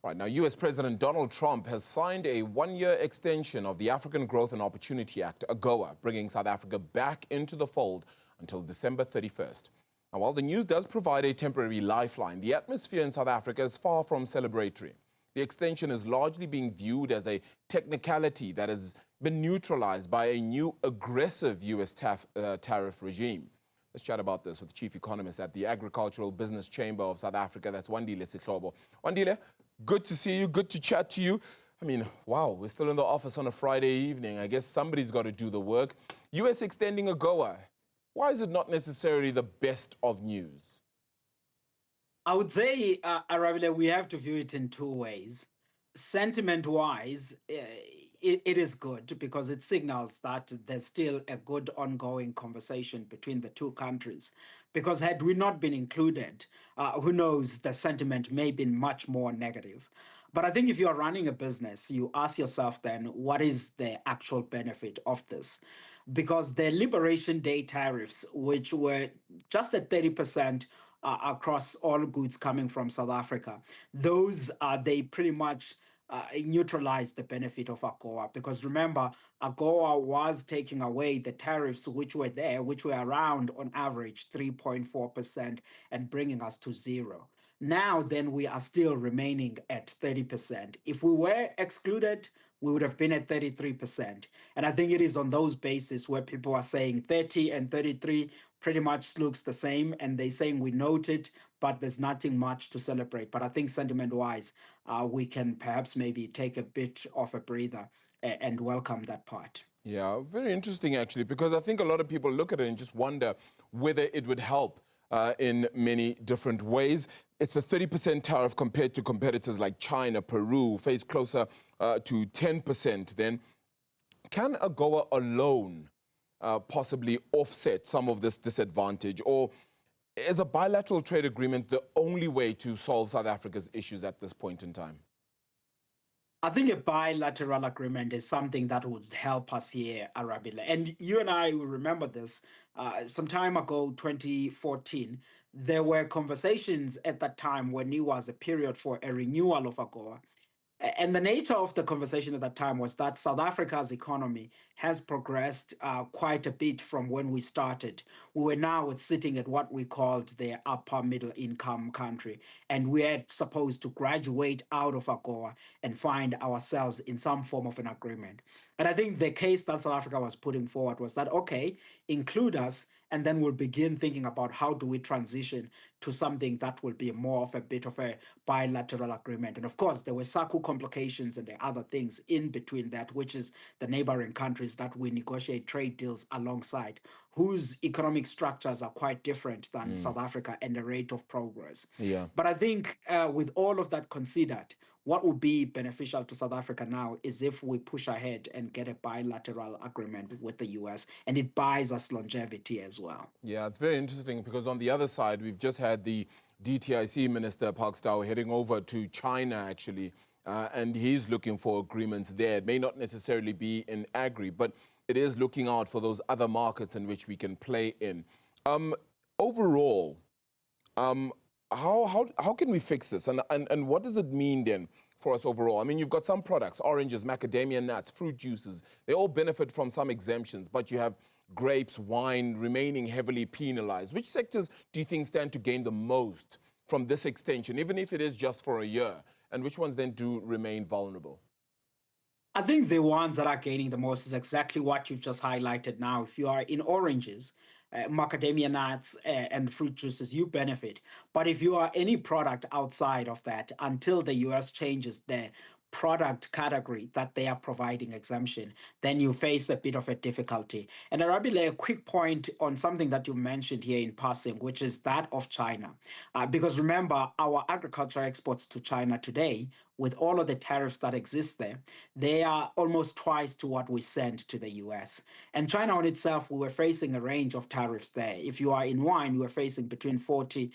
Right, now, U.S. President Donald Trump has signed a one-year extension of the African Growth and Opportunity Act, AGOA, bringing South Africa back into the fold until December 31st. Now, while the news does provide a temporary lifeline, the atmosphere in South Africa is far from celebratory. The extension is largely being viewed as a technicality that has been neutralized by a new aggressive U.S. tariff regime. Let's chat about this with Chief Economist at the Agricultural Business Chamber of South Africa, that's Wandile Sihlobo. Wandile, good to see you, good to chat to you. I mean, wow, we're still in the office on a Friday evening. I guess somebody's got to do the work. U.S. extending AGOA. Why is it not necessarily the best of news? I would say, Arabile, we have to view it in two ways. Sentiment-wise, it is good because it signals that there's still a good ongoing conversation between the two countries. Because had we not been included, who knows, the sentiment may have been much more negative. But I think if you're running a business, you ask yourself then, what is the actual benefit of this? Because the Liberation Day tariffs, which were just at 30%, across all goods coming from South Africa. Those they pretty much neutralize the benefit of AGOA, because remember, AGOA was taking away the tariffs which were there, which were around on average 3.4% and bringing us to zero. Now then we are still remaining at 30%. If we were excluded, we would have been at 33%. And I think it is on those bases where people are saying 30 and 33 pretty much looks the same, and they're saying we note it, but there's nothing much to celebrate. But I think sentiment-wise, we can perhaps maybe take a bit of a breather and welcome that part. Yeah, very interesting actually, because I think a lot of people look at it and just wonder whether it would help in many different ways. It's a 30% tariff compared to competitors like China, Peru, face closer to 10%. Then can AGOA alone possibly offset some of this disadvantage? Or is a bilateral trade agreement the only way to solve South Africa's issues at this point in time? I think a bilateral agreement is something that would help us here, Arabile. And you and I will remember this. Some time ago, 2014, there were conversations at that time when it was a period for a renewal of AGOA. And the nature of the conversation at that time was that South Africa's economy has progressed quite a bit from when we started. We were now sitting at what we called the upper middle income country. And we are supposed to graduate out of AGOA and find ourselves in some form of an agreement. And I think the case that South Africa was putting forward was that, okay, include us, and then we'll begin thinking about how do we transition to something that will be more of a bit of a bilateral agreement. And of course, there were SACU complications and the other things in between that, which is the neighboring countries that we negotiate trade deals alongside, whose economic structures are quite different than South Africa and the rate of progress. Yeah. But I think with all of that considered, what would be beneficial to South Africa now is if we push ahead and get a bilateral agreement with the US, and it buys us longevity as well. Yeah, it's very interesting because on the other side, we've just had the DTIC Minister, Park Stow, heading over to China, actually, and he's looking for agreements there. It may not necessarily be in agri, but it is looking out for those other markets in which we can play in. Overall, how can we fix this? And what does it mean then for us overall? I mean, you've got some products, oranges, macadamia nuts, fruit juices. They all benefit from some exemptions, but you have grapes, wine remaining heavily penalized. Which sectors do you think stand to gain the most from this extension, even if it is just for a year? And which ones then do remain vulnerable? I think the ones that are gaining the most is exactly what you've just highlighted now. If you are in oranges, macadamia nuts and fruit juices, you benefit. But if you are any product outside of that, until the US changes the product category that they are providing exemption, then you face a bit of a difficulty. And Arabile, a quick point on something that you mentioned here in passing, which is that of China. Because remember, our agriculture exports to China today, with all of the tariffs that exist there, they are almost twice to what we send to the US. And China on itself, we were facing a range of tariffs there. If you are in wine, you are facing between 14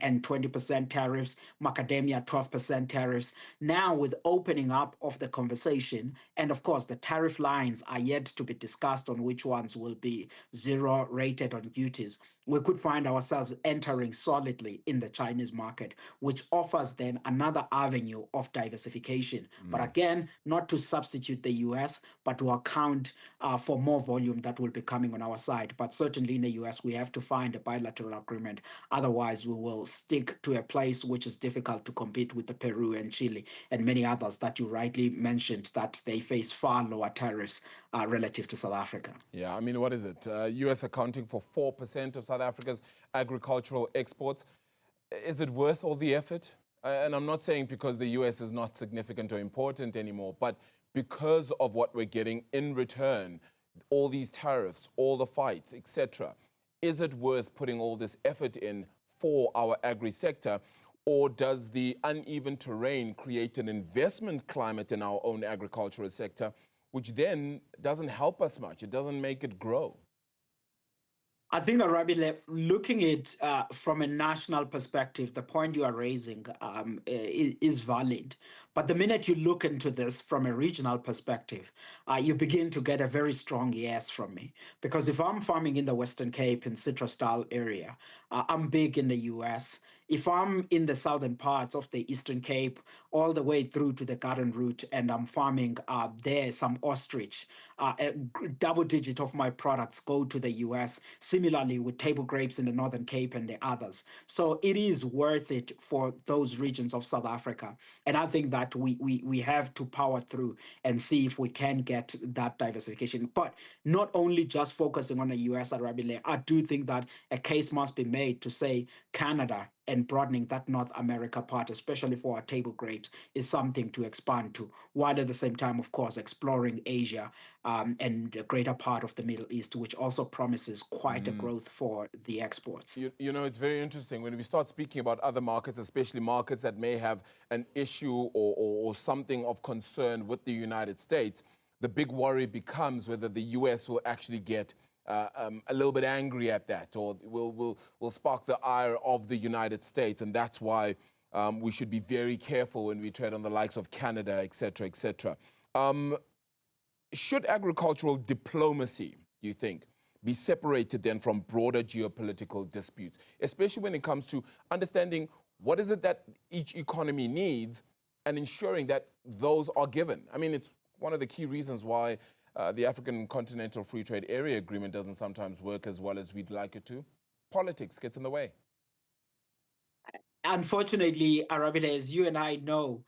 and 20% tariffs, macadamia 12% tariffs. Now with opening up of the conversation, and of course the tariff lines are yet to be discussed on which ones will be zero rated on duties. we could find ourselves entering solidly in the Chinese market, which offers then another avenue of diversification. But again, not to substitute the US, but to account for more volume that will be coming on our side. But certainly in the US, we have to find a bilateral agreement. Otherwise, we will stick to a place which is difficult to compete with the Peru and Chile and many others that you rightly mentioned that they face far lower tariffs relative to South Africa. Yeah, I mean, what is it? US accounting for 4% of South Africa's agricultural exports. Is it worth all the effort? And I'm not saying because the US is not significant or important anymore, but because of what we're getting in return, all these tariffs, all the fights, etc. Is it worth putting all this effort in for our agri sector? Or does the uneven terrain create an investment climate in our own agricultural sector, which then doesn't help us much? It doesn't make it grow. I think, Arabile, looking at it from a national perspective, the point you are raising is valid. But the minute you look into this from a regional perspective, you begin to get a very strong yes from me. Because if I'm farming in the Western Cape in Citrusdal area, I'm big in the US. If I'm in the southern parts of the Eastern Cape, all the way through to the Garden Route, and I'm farming there some ostrich, a double digit of my products go to the US. Similarly with table grapes in the Northern Cape and the others. So it is worth it for those regions of South Africa. And I think that we have to power through and see if we can get that diversification. But not only just focusing on the US, Arabile, I do think that a case must be made to say Canada and broadening that North America part, especially for our table grapes, is something to expand to, while at the same time, of course, exploring Asia and the greater part of the Middle East, which also promises quite a growth for the exports. You know, it's very interesting when we start speaking about other markets, especially markets that may have an issue or something of concern with the United States. The big worry becomes whether the US will actually get a little bit angry at that, or will spark the ire of the United States, and that's why we should be very careful when we tread on the likes of Canada, et cetera, et cetera. Should agricultural diplomacy, do you think, be separated then from broader geopolitical disputes, especially when it comes to understanding what is it that each economy needs and ensuring that those are given? I mean, it's one of the key reasons why the African Continental Free Trade Area Agreement doesn't sometimes work as well as we'd like it to. Politics gets in the way. Unfortunately, Arabile, as you and I know,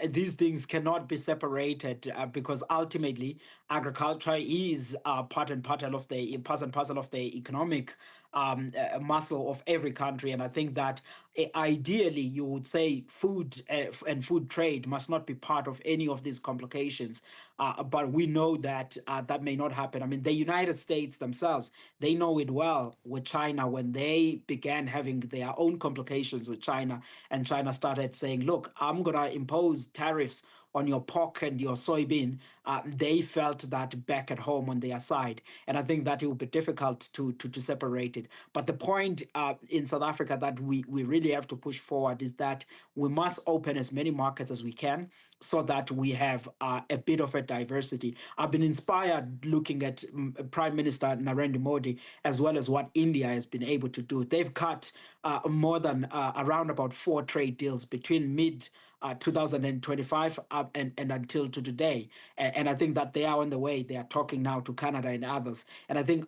these things cannot be separated because ultimately agriculture is part and parcel of the economic muscle of every country. And I think that ideally you would say food and food trade must not be part of any of these complications. But we know that that may not happen. I mean, the United States themselves, they know it well with China when they began having their own complications with China, and China started saying, look, I'm going to impose tariffs on your pork and your soybean. They felt that back at home on their side. And I think that it would be difficult to separate it. But the point in South Africa that we really have to push forward is that we must open as many markets as we can so that we have a bit of a diversity. I've been inspired looking at Prime Minister Narendra Modi, as well as what India has been able to do. They've cut more than around about 4 trade deals between mid 2025 and until to today. And I think that they are on the way. They are talking now to Canada and others. And I think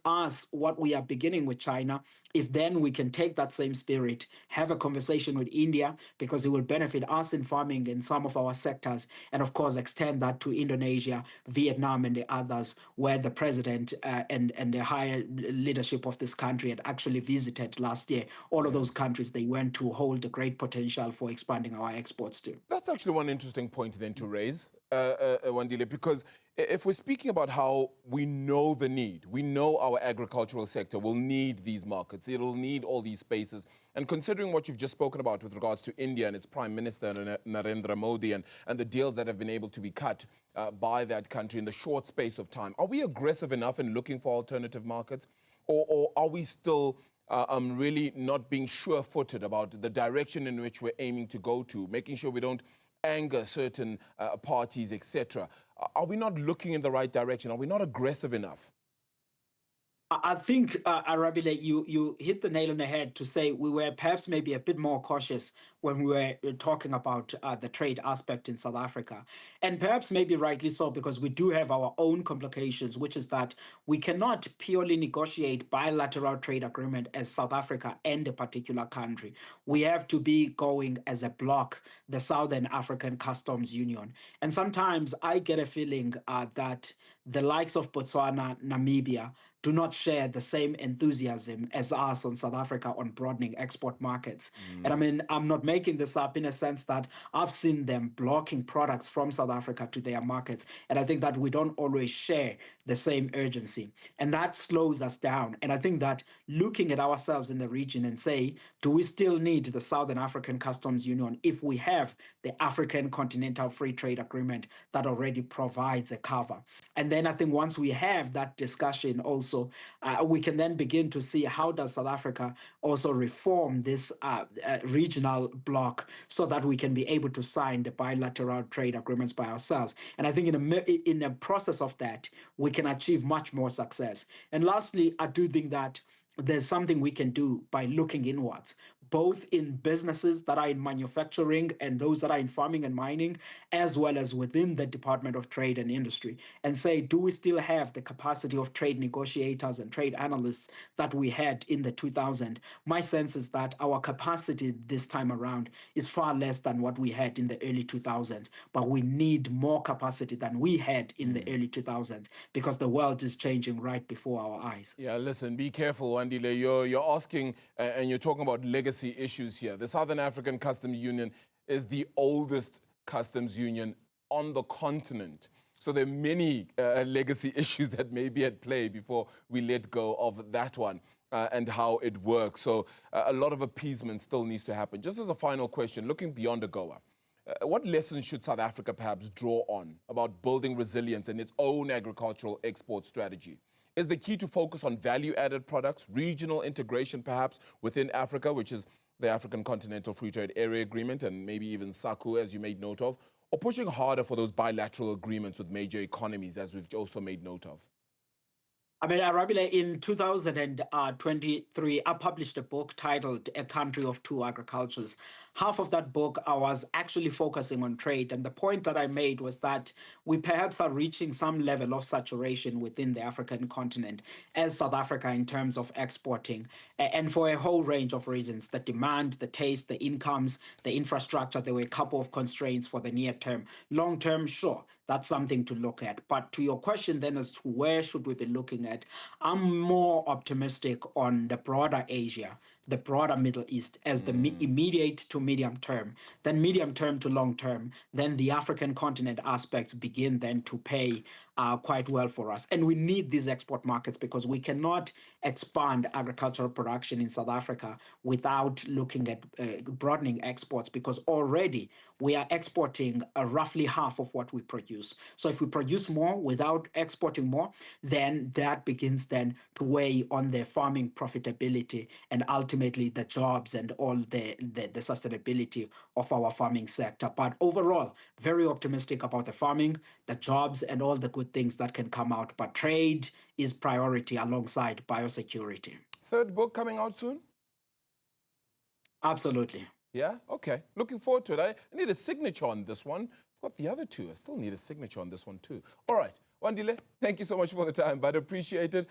what we are beginning with China, if then we can take that same spirit, have a conversation with India, because it will benefit us in farming in some of our sectors, and of course extend that to Indonesia, Vietnam, and the others, where the president and the higher leadership of this country had actually visited last year. All of those countries, they went to hold a great potential for expanding our exports to. That's actually one interesting point then to raise, Wandile, because if we're speaking about how we know the need, we know our agricultural sector will need these markets, it'll need all these spaces, and considering what you've just spoken about with regards to India and its Prime Minister Narendra Modi and the deals that have been able to be cut by that country in the short space of time, are we aggressive enough in looking for alternative markets, or are we still really not being sure-footed about the direction in which we're aiming to go to, making sure we don't anger certain parties, etc.? Are we not looking in the right direction? Are we not aggressive enough? I think, Arabile, you hit the nail on the head to say we were perhaps maybe a bit more cautious when we were talking about the trade aspect in South Africa. And perhaps maybe rightly so, because we do have our own complications, which is that we cannot purely negotiate bilateral trade agreement as South Africa and a particular country. We have to be going as a bloc, the Southern African Customs Union. And sometimes I get a feeling that the likes of Botswana, Namibia, do not share the same enthusiasm as us on South Africa on broadening export markets. And I mean, I'm not making this up in a sense that I've seen them blocking products from South Africa to their markets. And I think that we don't always share the same urgency. And that slows us down. And I think that looking at ourselves in the region and say, do we still need the Southern African Customs Union if we have the African Continental Free Trade Agreement that already provides a cover? And then I think once we have that discussion also, we can then begin to see how does South Africa also reform this regional bloc so that we can be able to sign the bilateral trade agreements by ourselves. And I think in the process of that, we can achieve much more success. And lastly, I do think that there's something we can do by looking inwards, both in businesses that are in manufacturing and those that are in farming and mining, as well as within the Department of Trade and Industry, and say, do we still have the capacity of trade negotiators and trade analysts that we had in the 2000s? My sense is that our capacity this time around is far less than what we had in the early 2000s, but we need more capacity than we had in the early 2000s because the world is changing right before our eyes. Yeah, listen, be careful, Wandile. You're asking and you're talking about legacy issues here. The Southern African Customs Union is the oldest customs union on the continent. So there are many legacy issues that may be at play before we let go of that one and how it works. So a lot of appeasement still needs to happen. Just as a final question, looking beyond AGOA, what lessons should South Africa perhaps draw on about building resilience in its own agricultural export strategy? Is the key to focus on value-added products, regional integration perhaps within Africa, which is the African Continental Free Trade Area Agreement and maybe even SACU, as you made note of, or pushing harder for those bilateral agreements with major economies, as we've also made note of? I mean, Arabile, in 2023, I published a book titled A Country of Two Agricultures. Half of that book, I was actually focusing on trade. And the point that I made was that we perhaps are reaching some level of saturation within the African continent as South Africa in terms of exporting. And for a whole range of reasons, the demand, the taste, the incomes, the infrastructure, there were a couple of constraints for the near term. Long term, sure, that's something to look at. But to your question then as to where should we be looking at, I'm more optimistic on the broader Asia, the broader Middle East as the immediate to medium term, then medium term to long term, then the African continent aspects begin then to pay quite well for us. And we need these export markets because we cannot expand agricultural production in South Africa without looking at broadening exports, because already we are exporting roughly half of what we produce. So if we produce more without exporting more, then that begins then to weigh on their farming profitability and ultimately the jobs and all the sustainability of our farming sector. But overall, very optimistic about the farming, the jobs, and all the good things that can come out. But trade is priority alongside biosecurity. Third book coming out soon? Absolutely. Yeah? Okay. Looking forward to it. I need a signature on this one. I've got the other two. I still need a signature on this one too. All right. Wandile, thank you so much for the time, but appreciate it.